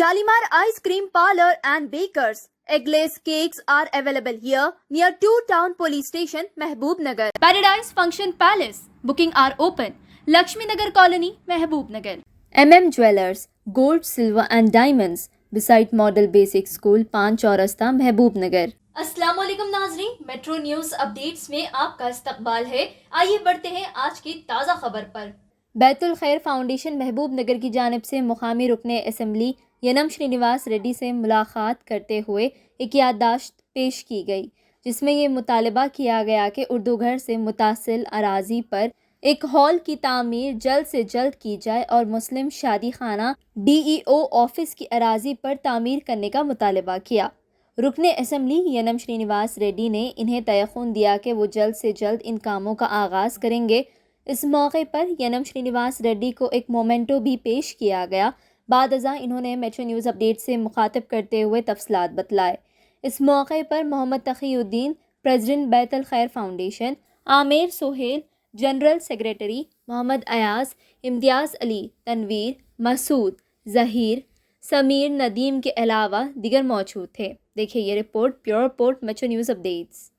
Shalimar Ice Cream Parlor and Bakers. Eggless cakes are available here near 2 Town Police Station, Mehboob Nagar. Paradise Function Palace. Booking are open. Lakshmi Nagar Colony, Mehboob Nagar. Jewellers, Gold, Silver and Diamonds. Beside Model Basic School, 5 चौरस्ता, महबूब नगर। अस्सलाम वालेकुम नाज़रीन, metro news updates में आपका इस्तकबाल है। आइए बढ़ते हैं आज की ताज़ा खबर पर। बैतुल खैर फाउंडेशन महबूब नगर की जानिब से मुकामी रुकने असम्बली यनम श्रीनिवास रेड्डी से मुलाकात करते हुए एक याददाश्त पेश की गई, जिसमें ये मुतालबा किया गया कि उर्दू घर से मुतासिल अराजी पर एक हॉल की तामीर जल्द से जल्द की जाए और मुस्लिम शादी खाना DEO ऑफिस की अराजी पर तामीर करने का मुतालबा किया। रुकने असम्बली यनम श्रीनिवास रेड्डी ने इन्हें तयख़ुन दिया कि वो जल्द से जल्द इन कामों का आगाज़ करेंगे। इस मौके पर यनम श्रीनिवास रेड्डी को एक मोमेंटो भी पेश किया गया। बाद अज़ा इन्होंने मेट्रो न्यूज़ अपडेट से मुखातिब करते हुए तफसीलात बतलाए। इस मौके पर Mohammad तक़ीउद्दीन, president Baitul Khair foundation, Aamir Sohail, general secretary Mohammad Ayaz, Imtiaz Ali, Tanveer, Masood, Zaheer, Sameer, Nadeem के अलावा दिगर मौजूद थे। देखिए ये रिपोर्ट, pure report, metro news updates.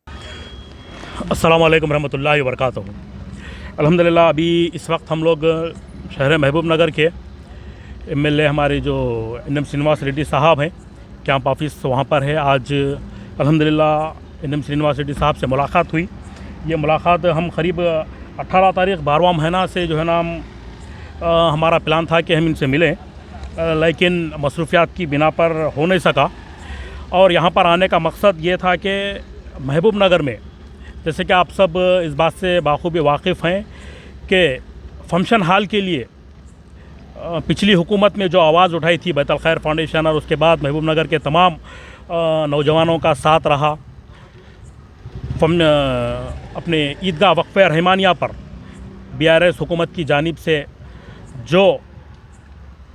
अस्सलाम वालेकुम रहमतुल्लाहि व बरकातहू। अल्हम्दुलिल्लाह अभी इस वक्त हम लोग शहर महबूब नगर के MLA हमारे जो NM श्रीनिवास रेड्डी साहब हैं, कैंप ऑफिस वहाँ पर है। आज अल्हम्दुलिल्लाह NM श्रीनिवास रेड्डी साहब से मुलाकात हुई। ये मुलाकात हम करीब 18 तारीख़ 12वां महीना से जो है ना हमारा प्लान था कि हम इनसे मिलें, लेकिन मसरूफियात की बिना पर हो नहीं सका। और यहाँ पर आने का मकसद ये था कि महबूब नगर में, जैसे कि आप सब इस बात से बाखूबी वाकिफ़ हैं कि फंक्शन हॉल के लिए पिछली हुकूमत में जो आवाज़ उठाई थी बैतुल खैर फाउंडेशन और उसके बाद महबूब नगर के तमाम नौजवानों का साथ रहा। अपने ईदगाह वक्फ़े रहमानिया पर BRS हुकूमत की जानिब से जो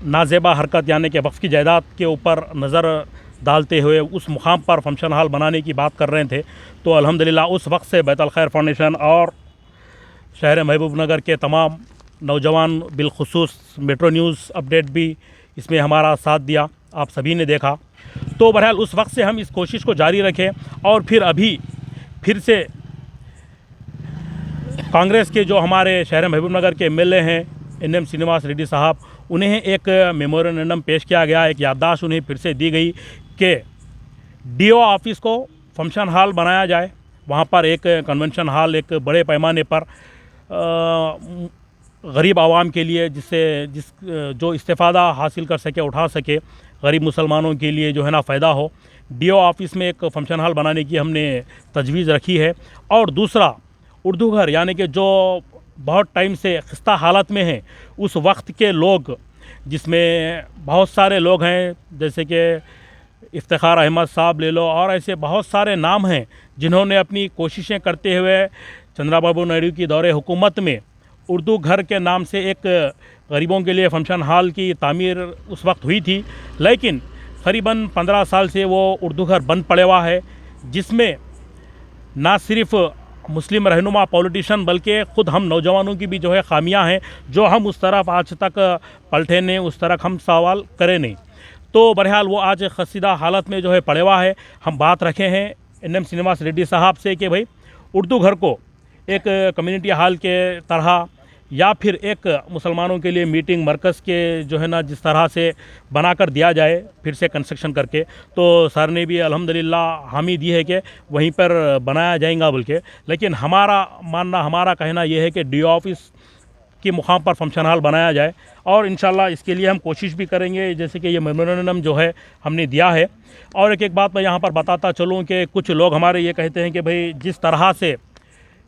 नाजेबा हरकत यानी कि वक्फ़ की जायदाद के ऊपर नज़र डालते हुए उस मुकाम पर फंक्शन हॉल बनाने की बात कर रहे थे, तो अल्हम्दुलिल्लाह उस वक्त से बैतुल खैर फाउंडेशन और शहर महबूब नगर के तमाम नौजवान, बिलखुसूस मेट्रो न्यूज़ अपडेट भी इसमें हमारा साथ दिया, आप सभी ने देखा। तो बहरहाल उस वक्त से हम इस कोशिश को जारी रखें और फिर से कांग्रेस के जो हमारे शहर महबूब नगर के MLA हैं NM श्रीनिवास रेड्डी साहब, उन्हें एक मेमोरेंडम पेश किया गया, एक याददाश्त उन्हें फिर से दी गई कि DO ऑफिस को फंक्शन हॉल बनाया जाए। वहाँ पर एक कन्वेंशन हॉल एक बड़े पैमाने पर गरीब आवाम के लिए जो इस्तेफ़ादा हासिल कर सके, उठा सके, गरीब मुसलमानों के लिए जो है ना फ़ायदा हो। DO ऑफिस में एक फंक्शन हॉल बनाने की हमने तजवीज़ रखी है। और दूसरा उर्दू घर, यानी कि जो बहुत टाइम से खस्ता हालत में हैं, उस वक्त के लोग, जिसमें बहुत सारे लोग हैं, जैसे कि इफ्तिखार अहमद साहब ले लो, और ऐसे बहुत सारे नाम हैं जिन्होंने अपनी कोशिशें करते हुए चंद्रबाबू नायडू की दौरे हुकूमत में उर्दू घर के नाम से एक गरीबों के लिए फंक्शन हॉल की तामीर उस वक्त हुई थी, लेकिन करीबन 15 साल से वो उर्दू घर बंद पड़े हुआ है, जिसमें ना सिर्फ़ मुस्लिम रहनुमा पॉलिटिशियन बल्कि ख़ुद हम नौजवानों की भी जो है खामियां हैं, जो हम उस तरफ आज तक पलटे नहीं, उस तरफ हम सवाल करें नहीं। तो बहरहाल वो आज खस्ता हालत में जो है पड़े हुआ है। हम बात रखे हैं NM श्रीनिवास रेड्डी साहब से कि भाई उर्दू घर को एक कम्युनिटी हॉल के तरह या फिर एक मुसलमानों के लिए मीटिंग मरकज़ के जो है ना जिस तरह से बनाकर दिया जाए, फिर से कंस्ट्रक्शन करके, तो सर ने भी अल्हम्दुलिल्लाह हामी दी है कि वहीं पर बनाया जाएगा बोल के। लेकिन हमारा कहना यह है कि DO ऑफिस के मुकाम पर फंक्शन हॉल बनाया जाए और इंशाल्लाह इसके लिए हम कोशिश भी करेंगे, जैसे कि ये मेमोरेंडम जो है हमने दिया है। और एक बात मैं यहाँ पर बताता चलूँ कि कुछ लोग हमारे ये कहते हैं कि भाई जिस तरह से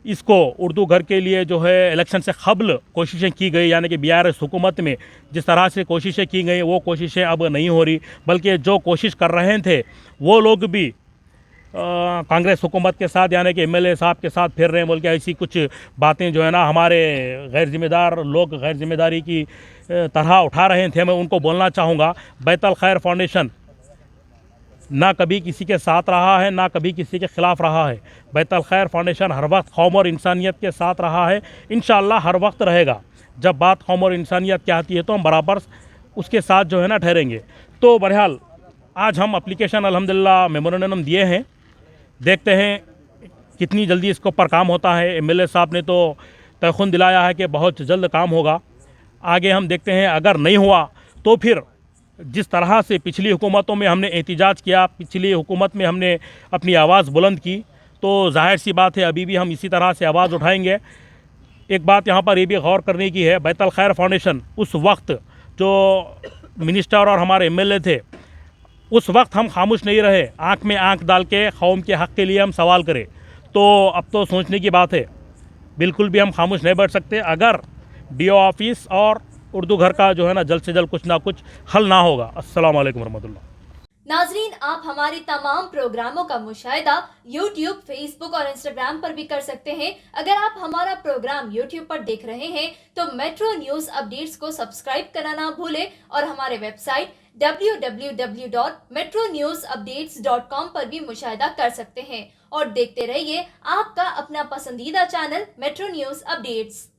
इसको उर्दू घर के लिए जो है इलेक्शन से क़ब्ल कोशिशें की गई, यानी कि BRS हुकूमत में जिस तरह से कोशिशें की गई, वो कोशिशें अब नहीं हो रही, बल्कि जो कोशिश कर रहे थे वो लोग भी कांग्रेस हुकूमत के साथ यानी कि MLA साहब के साथ फिर रहे हैं बोल के ऐसी कुछ बातें जो है ना हमारे गैर ज़िम्मेदार लोग गैर ज़िम्मेदारी की तरह उठा रहे थे। मैं उनको बोलना चाहूँगा, बैतुल खैर फाउंडेशन ना कभी किसी के साथ रहा है, ना कभी किसी के ख़िलाफ़ रहा है। बैतुल खैर फाउंडेशन हर वक्त कौम और इंसानियत के साथ रहा है, इंशाअल्लाह हर वक्त रहेगा। जब बात कौम और इंसानियत की आती है तो हम बराबर उसके साथ जो है ना ठहरेंगे। तो बहरहाल आज हम एप्लीकेशन अल्हम्दुलिल्लाह मेमोरेंडम दिए हैं, देखते हैं कितनी जल्दी इसके ऊपर काम होता है। एमएलए साहब ने तो तयख़ुन दिलाया है कि बहुत जल्द काम होगा। आगे हम देखते हैं, अगर नहीं हुआ तो फिर जिस तरह से पिछली हुकूमतों में हमने एहतिजाज किया, पिछली हुकूमत में हमने अपनी आवाज़ बुलंद की, तो ज़ाहिर सी बात है अभी भी हम इसी तरह से आवाज़ उठाएंगे। एक बात यहाँ पर ये भी गौर करने की है, बैतुल खैर फाउंडेशन उस वक्त जो मिनिस्टर और हमारे एमएलए थे, उस वक्त हम खामोश नहीं रहे, आँख में आँख डाल के कौम के हक़ के लिए हम सवाल करें। तो अब तो सोचने की बात है, बिल्कुल भी हम खामोश नहीं बैठ सकते। अगर डीओ ऑफिस और उर्दू घर का जो है ना जल्द से जल्द कुछ ना कुछ हल ना होगा। अस्सलाम वालेकुम रहमतुल्लाह। नाजरीन, आप हमारे तमाम प्रोग्रामों का मुशाहिदा YouTube, Facebook और Instagram पर भी कर सकते हैं। अगर आप हमारा प्रोग्राम YouTube पर देख रहे हैं तो मेट्रो न्यूज अपडेट्स को सब्सक्राइब करना ना भूलें और हमारे वेबसाइट www.metronewsupdates.com पर भी मुशाहिदा कर सकते हैं और देखते रहिए आपका अपना पसंदीदा चैनल मेट्रो न्यूज अपडेट्स।